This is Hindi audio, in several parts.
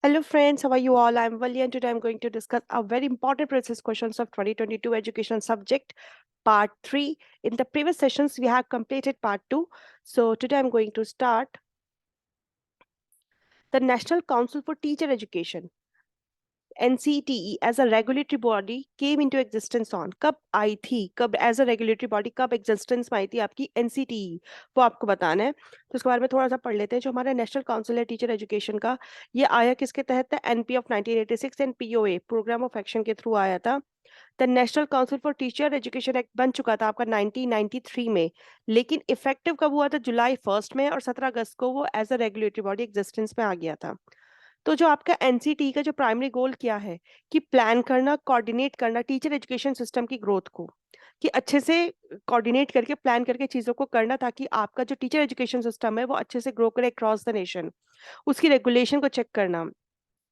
Hello friends, how are you all? I'm Vali and today I'm going to discuss a very important process questions of 2022 education subject part 3. In the previous sessions we have completed part 2. So today I'm going to start the National Council for Teacher Education. NCTE as a regulatory body came into existence on कब आई थी, कब एज अ रेगुलेटरी बॉडी कब एग्जिस्टेंस में आई थी आपकी NCTE, वो आपको बताना है। तो इसके बारे में थोड़ा सा पढ़ लेते हैं। जो हमारा नेशनल काउंसिल है टीचर एजुकेशन का, ये आया किसके तहत था? NP of 1986 and POA programme of action के थ्रू आया था। The National Council for Teacher Education Act बन चुका था आपका 1993 में, लेकिन इफेक्टिव कब हुआ था? जुलाई 1 में, और 17 अगस्त को वो as a regulatory body existence में आ गया था। तो जो आपका एनसीटी का जो प्राइमरी गोल क्या है कि प्लान करना, कोऑर्डिनेट करना टीचर एजुकेशन सिस्टम की ग्रोथ को, कि अच्छे से कोऑर्डिनेट करके प्लान करके चीज़ों को करना, ताकि आपका जो टीचर एजुकेशन सिस्टम है वो अच्छे से ग्रो करे अक्रॉस द नेशन। उसकी रेगुलेशन को चेक करना,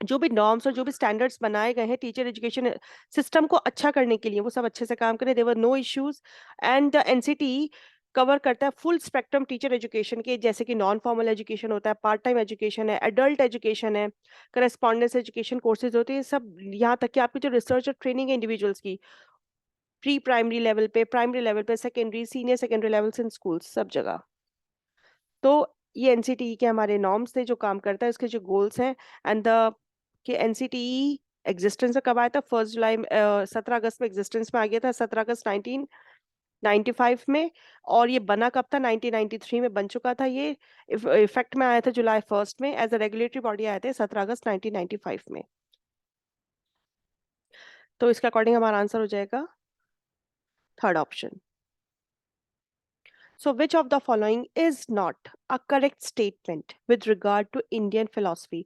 जो भी नॉर्म्स और जो भी स्टैंडर्ड्स बनाए गए हैं टीचर एजुकेशन सिस्टम को अच्छा करने के लिए, वो सब अच्छे से काम करें। There were no issues. And the NCT cover करता है फुल स्पेक्ट्रम टीचर एजुकेशन के, जैसे कि नॉन फॉर्मल एजुकेशन होता है, पार्ट टाइम एजुकेशन है, एडल्ट एजुकेशन है, करस्पॉन्डेंस एजुकेशन कोर्सेज होते हैं सब, यहाँ तक कि आपकी जो रिसर्च और ट्रेनिंग है इंडिविजुअल्स की, प्री प्राइमरी लेवल पे, प्राइमरी लेवल पे, secondary, senior secondary levels in school, सब जगह। तो ये एनसीटी के हमारे नॉर्म्स थे जो काम करता है, इसके जो गोल्स हैं। एंड द कि एनसीटी एग्जिस्टेंस में कब आया था? 1 जुलाई 17 अगस्त में एग्जिस्टेंस में आ गया था, 17 अगस्त 1995 में। और ये बना कब था? 1993 में बन चुका था ये। इफेक्ट में आया था जुलाई 1 में, एज अ रेगुलेटरी बॉडी आया था 17 अगस्त 1995 में। तो इसके अकॉर्डिंग हमारा आंसर हो जाएगा third option. So, which of the following is not a correct statement with regard to Indian philosophy?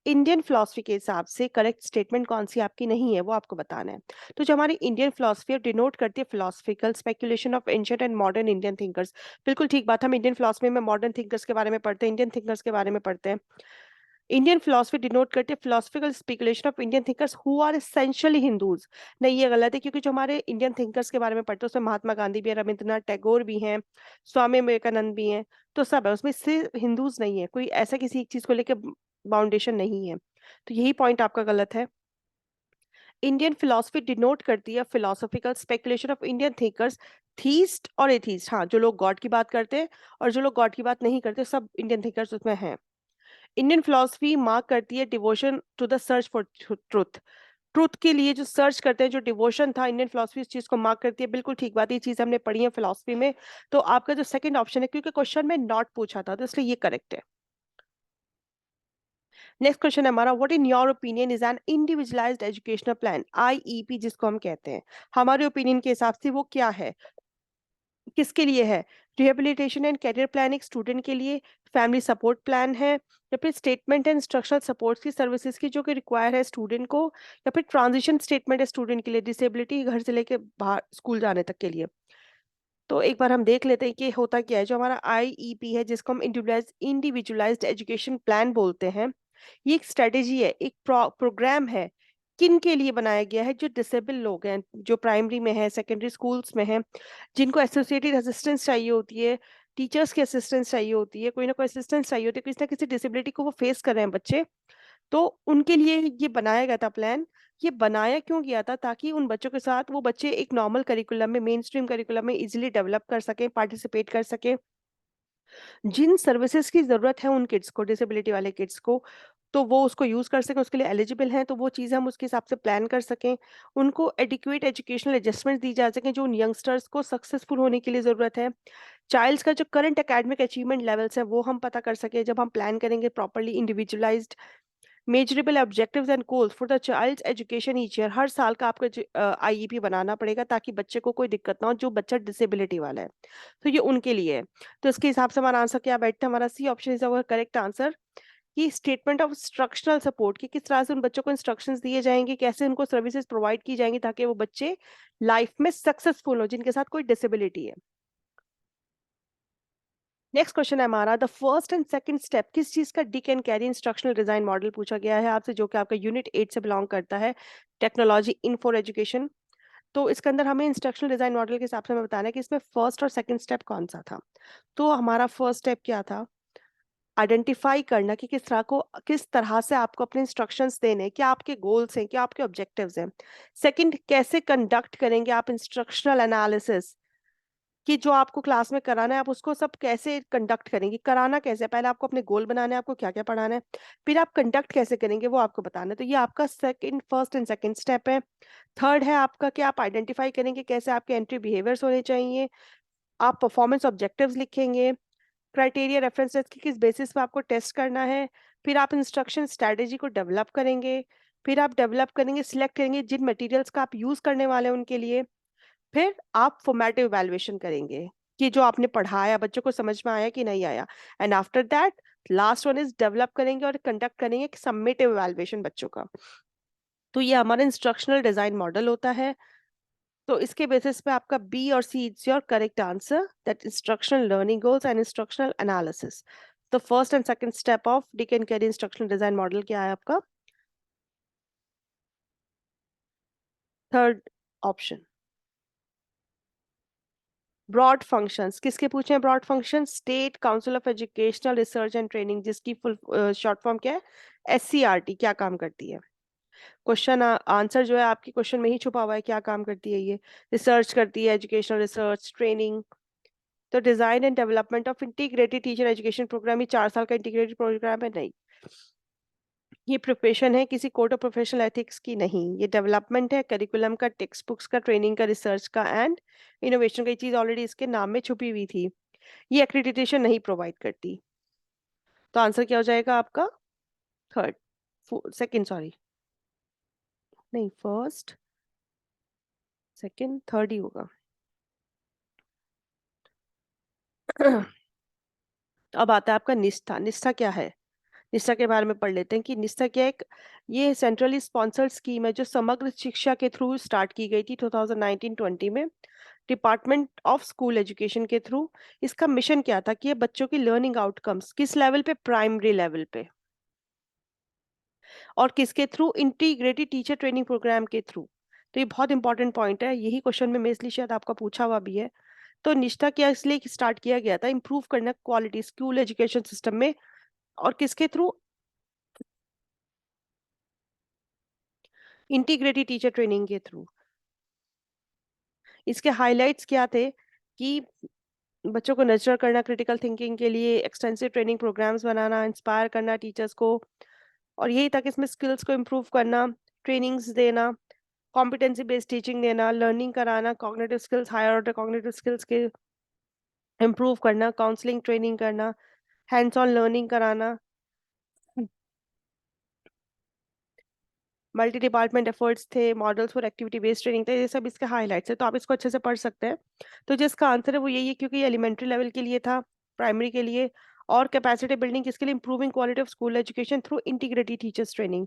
Indian philosophy के हिसाब से करेक्ट स्टेटमेंट कौन सी आपकी नहीं है, वो आपको बताना है। तो जो हमारी इंडियन फिलोसफी है डिनोट करती है philosophical speculation of ancient and modern Indian thinkers. बिल्कुल ठीक बात, हम इंडियन फिलोसफी में मॉडर्न थिंकर्स के बारे में पढ़ते हैं, इंडियन थिंकर्स के बारे में पढ़ते हैं। इंडियन फिलोसफी डिनोट करती है philosophical speculation of Indian thinkers who are essentially Hindus. नहीं, ये गलत है, क्योंकि जो हमारे इंडियन थिंकर्स के बारे में पढ़ते हैं उसमें महात्मा गांधी भी है, रविंद्रनाथ टैगोर भी हैं, स्वामी विवेकानंद भी हैं, तो सब है उसमें, सिर्फ हिंदूज नहीं है। कोई ऐसा किसी एक चीज को लेकर बाउंडेशन नहीं है। तो यही पॉइंट आपका गलत है। इंडियन फिलोसफी डिनोट करती है philosophical speculation of Indian thinkers, theist और एथीस्ट। हाँ, जो लोग गॉड की बात करते हैं और जो लोग गॉड की बात नहीं करते, सब इंडियन थिंकर्स उसमें हैं। इंडियन फिलोसफी मार्क करती है devotion to the search for truth. Truth के लिए जो सर्च करते हैं, जो डिवोशन था, इंडियन फिलोसफी इस चीज को मार्क करती है। बिल्कुल ठीक बात है, ये चीज हमने पढ़ी है फिलोसफी में। तो आपका जो सेकंड ऑप्शन है, क्योंकि क्वेश्चन में नॉट पूछा था तो इसलिए ये करेक्ट है। नेक्स्ट क्वेश्चन है हमारा, what in your opinion is an individualised educational plan? IEP जिसको हम कहते हैं, हमारे ओपिनियन के हिसाब से वो क्या है, किसके लिए है? रिहेबिलिटेशन एंड करियर प्लान एक स्टूडेंट के लिए, फैमिली सपोर्ट प्लान है, या फिर स्टेटमेंट एंड इंस्ट्रक्शनल सपोर्ट की सर्विसेज की जो कि रिक्वायर है स्टूडेंट को, या फिर ट्रांजिशन स्टेटमेंट है स्टूडेंट के लिए, डिसेबिलिटी घर से लेके बाहर स्कूल जाने तक के लिए। तो एक बार हम देख लेते हैं कि होता क्या है। जो हमारा IEP है, जिसको हम इंडिविजुअलाइज्ड एजुकेशन प्लान बोलते हैं, ये एक स्ट्रेटेजी है, एक प्रोग्राम है। किन के लिए बनाया गया है? जो डिसेबल लोग हैं, जो प्राइमरी में है, सेकेंडरी स्कूल्स में हैं, जिनको एसोसिएटेड असिस्टेंस चाहिए होती है, टीचर्स की असिस्टेंस चाहिए होती है, कोई ना कोई असिस्टेंस चाहिए होती है, किसी ना किसी डिसेबिलिटी को वो फेस कर रहे हैं बच्चे, तो उनके लिए ये बनाया गया था प्लान। ये बनाया क्यों गया था? ताकि उन बच्चों के साथ वो बच्चे एक नॉर्मल करिकुलम में, मेन स्ट्रीम करिकुलम में इजीली डेवलप कर सकें, पार्टिसिपेट कर सकें। जिन सर्विसेज की जरूरत है उन किड्स को, डिसेबिलिटी वाले किड्स को, तो वो उसको यूज कर सकें, उसके लिए एलिजिबल हैं, तो वो चीज़ हम उसके हिसाब से प्लान कर सकें। उनको एडिक्वेट एजुकेशनल एडजस्टमेंट दी जा सके जो उन यंगस्टर्स को सक्सेसफुल होने के लिए जरूरत है। चाइल्ड्स का जो करंट एकेडमिक अचीवमेंट लेवल्स है वो हम पता कर सके जब हम प्लान करेंगे properly individualised. Measurable objectives and goals for the child's education each year, हर साल का आपको IEP बनाना पड़ेगा, ताकि बच्चे को कोई दिक्कत ना हो जो बच्चा डिसेबिलिटी वाला है, तो ये उनके लिए है। तो इसके हिसाब से हमारा आंसर क्या बैठता है? हमारा C option is our correct answer. कि स्टेटमेंट ऑफ इंस्ट्रक्शनल सपोर्ट, कि किस तरह से उन बच्चों को इंस्ट्रक्शंस दिए जाएंगे, कैसे उनको सर्विसेज प्रोवाइड की जाएंगी ताकि वो बच्चे लाइफ में सक्सेसफुल हो जिनके साथ कोई डिसेबिलिटी है। नेक्स्ट क्वेश्चन है हमारा, the first and second step किस चीज का Dick and carry instructional design model पूछा गया है आपसे, जो कि आपका यूनिट 8 से बिलोंग करता है, टेक्नोलॉजी इन फॉर एजुकेशन। तो इसके अंदर हमें इंस्ट्रक्शनल डिजाइन मॉडल के हिसाब से हमें बताना है कि इसमें फर्स्ट और सेकंड स्टेप कौन सा था। तो हमारा फर्स्ट स्टेप क्या था? आइडेंटिफाई करना कि किस तरह से आपको अपने इंस्ट्रक्शंस देने हैं, क्या आपके गोल्स हैं, क्या आपके ऑब्जेक्टिव्स हैं। सेकंड, कैसे कंडक्ट करेंगे आप इंस्ट्रक्शनल एनालिसिस, कि जो आपको क्लास में कराना है आप उसको सब कैसे कंडक्ट करेंगे, कराना कैसे है। पहले आपको अपने गोल बनाने हैं, आपको क्या क्या पढ़ाना है, फिर आप कंडक्ट कैसे करेंगे वो आपको बताना है। तो ये आपका second, first and second step है। थर्ड है आपका कि आप आइडेंटिफाई करेंगे कैसे आपके एंट्री बिहेवियर्स होने चाहिए। आप परफॉर्मेंस ऑब्जेक्टिव्स लिखेंगे, क्राइटेरिया रेफरेंसेस की किस बेसिस पे आपको टेस्ट करना है। फिर आप इंस्ट्रक्शन स्ट्रेटेजी को डेवलप करेंगे। फिर आप डेवलप करेंगे, सिलेक्ट करेंगे जिन मटेरियल्स का आप यूज करने वाले हैं उनके लिए। फिर आप फॉर्मेटिव इवैल्यूएशन करेंगे कि जो आपने पढ़ाया बच्चों को समझ में आया कि नहीं आया। And after that last one is develop करेंगे और कंडक्ट करेंगे एक सबमिटिव इवैल्यूएशन बच्चों का। तो ये हमारा इंस्ट्रक्शनल डिजाइन मॉडल होता है। तो इसके बेसिस पे आपका बी और C it's your correct answer, that instructional learning goals and instructional analysis. The first and second step of Dick and Carey instructional design model क्या है आपका? Third option. ब्रॉड फंक्शंस किसके पूछे हैं? Broad function State Council of Educational Research and Training, जिसकी फुल शॉर्ट फॉर्म क्या है? एससीआरटी। क्या काम करती है? क्वेश्चन आंसर जो है आपकी क्वेश्चन में ही छुपा हुआ है, क्या काम करती है ये? रिसर्च करती है, एजुकेशनल रिसर्च, ट्रेनिंग। तो design and development of integrated teacher education programme, ये 4 साल का इंटीग्रेटेड प्रोग्राम है? नहीं, ये प्रोफेशन है किसी कोड ऑफ प्रोफेशनल एथिक्स की नहीं। ये डेवलपमेंट है करिकुलम का, टेक्स्ट बुक्स का, ट्रेनिंग का, रिसर्च का एंड इनोवेशन का। ये चीज ऑलरेडी इसके नाम में छुपी हुई थी। ये एक्रेडिटेशन नहीं प्रोवाइड करती। तो आंसर क्या हो जाएगा आपका? थर्ड, सेकंड, सॉरी, नहीं, फर्स्ट, सेकंड, थर्ड ही होगा। अब आता है आपका निष्ठा। निष्ठा क्या है? निष्ठा के बारे में पढ़ लेते हैं कि निष्ठा क्या है। ये सेंट्रली स्पॉन्सर्ड स्कीम है जो समग्र शिक्षा के थ्रू स्टार्ट की गई थी 2019-20 में, डिपार्टमेंट ऑफ स्कूल एजुकेशन के थ्रू। इसका मिशन क्या था कि ये बच्चों की लर्निंग आउटकम्स किस लेवल पे? प्राइमरी लेवल पे। और किसके through? Integrated teacher training programme के थ्रू। तो ये बहुत इंपॉर्टेंट पॉइंट है, यही क्वेश्चन में इसलिए शायद आपका पूछा हुआ भी है। तो निष्ठा क्या इसलिए स्टार्ट किया गया था? इंप्रूव करना क्वालिटी स्कूल एजुकेशन सिस्टम में। और किसके थ्रू? इंटीग्रेटेड टीचर ट्रेनिंग के थ्रू। इसके हाइलाइट्स क्या थे कि बच्चों को नर्चर करना, क्रिटिकल थिंकिंग के लिए एक्सटेंसिव ट्रेनिंग प्रोग्राम्स बनाना, इंस्पायर करना टीचर्स को। और यही तक इसमें स्किल्स को इम्प्रूव करना, ट्रेनिंग्स देना, कॉम्पिटेंसी बेस्ड टीचिंग देना, लर्निंग कराना, cognitive skills, higher order cognitive skills के इम्प्रूव करना, काउंसलिंग ट्रेनिंग करना, हैंड्स ऑन लर्निंग कराना, मल्टी डिपार्टमेंट एफर्ट्स थे, models for activity based training थे। ये सब इसके हाइलाइट्स है, तो आप इसको अच्छे से पढ़ सकते हैं। तो जिसका आंसर है वो यही है, क्योंकि ये एलिमेंट्री लेवल के लिए था, प्राइमरी के लिए। और कैपेसिटी बिल्डिंग किसके लिए? Improving quality of School education through integrated teachers training.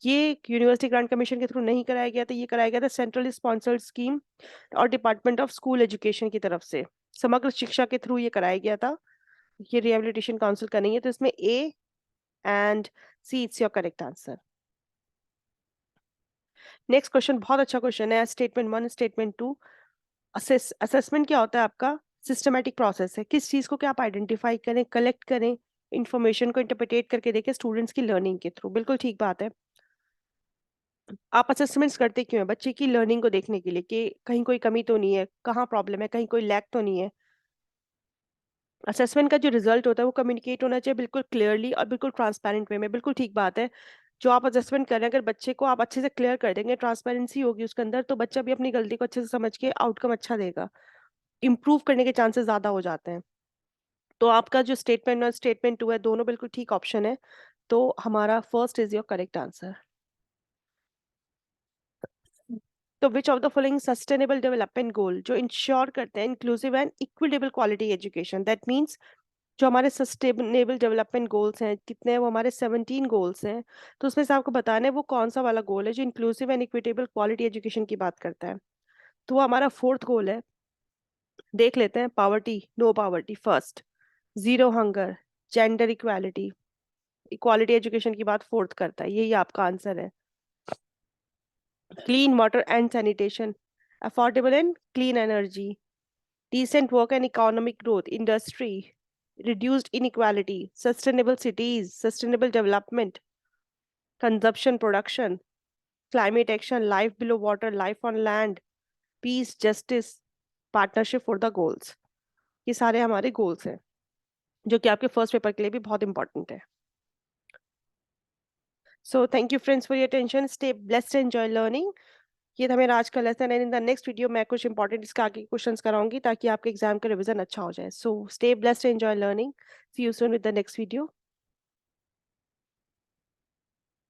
ये यूनिवर्सिटी ग्रांट कमीशन के थ्रू नहीं कराया गया था, ये कराया गया था सेंट्रली स्पॉन्सर्ड स्कीम और डिपार्टमेंट ऑफ स्कूल एजुकेशन की तरफ से। समग्र शिक्षा के थ्रू ये कराया गया था। ये रिहेबिलिटेशन काउंसिल का नहीं है। तो इसमें A and C it's your correct answer. Next question बहुत अच्छा क्वेश्चन है, स्टेटमेंट 1, स्टेटमेंट 2। असेसमेंट क्या होता है आपका? सिस्टमैटिक प्रोसेस है, किस चीज को क्या आप आइडेंटिफाई करें, कलेक्ट करें, इंफॉर्मेशन को इंटरप्रिटेट करके देखें स्टूडेंट्स की लर्निंग के थ्रू। बिल्कुल ठीक बात है। आप असेसमेंट्स करते क्यों है? बच्चे की लर्निंग को देखने के लिए कि कहीं कोई कमी तो नहीं है, कहाँ प्रॉब्लम है, कहीं कोई लैक तो नहीं है। असेसमेंट का जो रिजल्ट होता है वो कम्युनिकेट होना चाहिए बिल्कुल क्लियरली और बिल्कुल ट्रांसपेरेंट वे में। बिल्कुल ठीक बात है। जो आप असेसमेंट कर रहे हैं, अगर बच्चे को आप अच्छे से क्लियर कर देंगे, ट्रांसपेरेंसी होगी उसके अंदर, तो बच्चा भी अपनी गलती को अच्छे से समझ के आउटकम अच्छा देगा, इम्प्रूव करने के चांसेस ज्यादा हो जाते हैं। तो आपका जो स्टेटमेंट और स्टेटमेंट 2 है, दोनों बिल्कुल ठीक ऑप्शन है। तो हमारा first is your correct answer. तो which of the following sustainable development goal जो इंश्योर करते हैं inclusive and equitable quality education, that means जो हमारे सस्टेनेबल डेवलपमेंट गोल्स हैं कितने हैं? वो हमारे 17 गोल्स हैं। तो उसमें से आपको बताना है वो कौन सा वाला गोल है जो inclusive and equitable quality education की बात करता है। तो वो हमारा फोर्थ गोल है। देख लेते हैं। Poverty, no poverty first, zero hunger, gender equality, equality education की बात फोर्थ करता है, यही आपका आंसर है। Clean water and sanitation, affordable and clean energy, decent work and economic growth, industry, reduced inequality, sustainable cities, sustainable development, consumption, production, climate action, life below water, life on land, peace, justice, partnership for the goals. ये सारे हमारे गोल्स हैं जो कि आपके फर्स्ट पेपर के लिए भी बहुत इंपॉर्टेंट है. So thank you friends for your attention. Stay blessed, enjoy learning. ये था मेरा आज का lesson and in the next video मैं कुछ इंपॉर्टेंट इसके आगे क्वेश्चंस कराऊंगी ताकि आपके एग्जाम का रिवीजन अच्छा हो जाए. So stay blessed, enjoy learning. See you soon with the next video.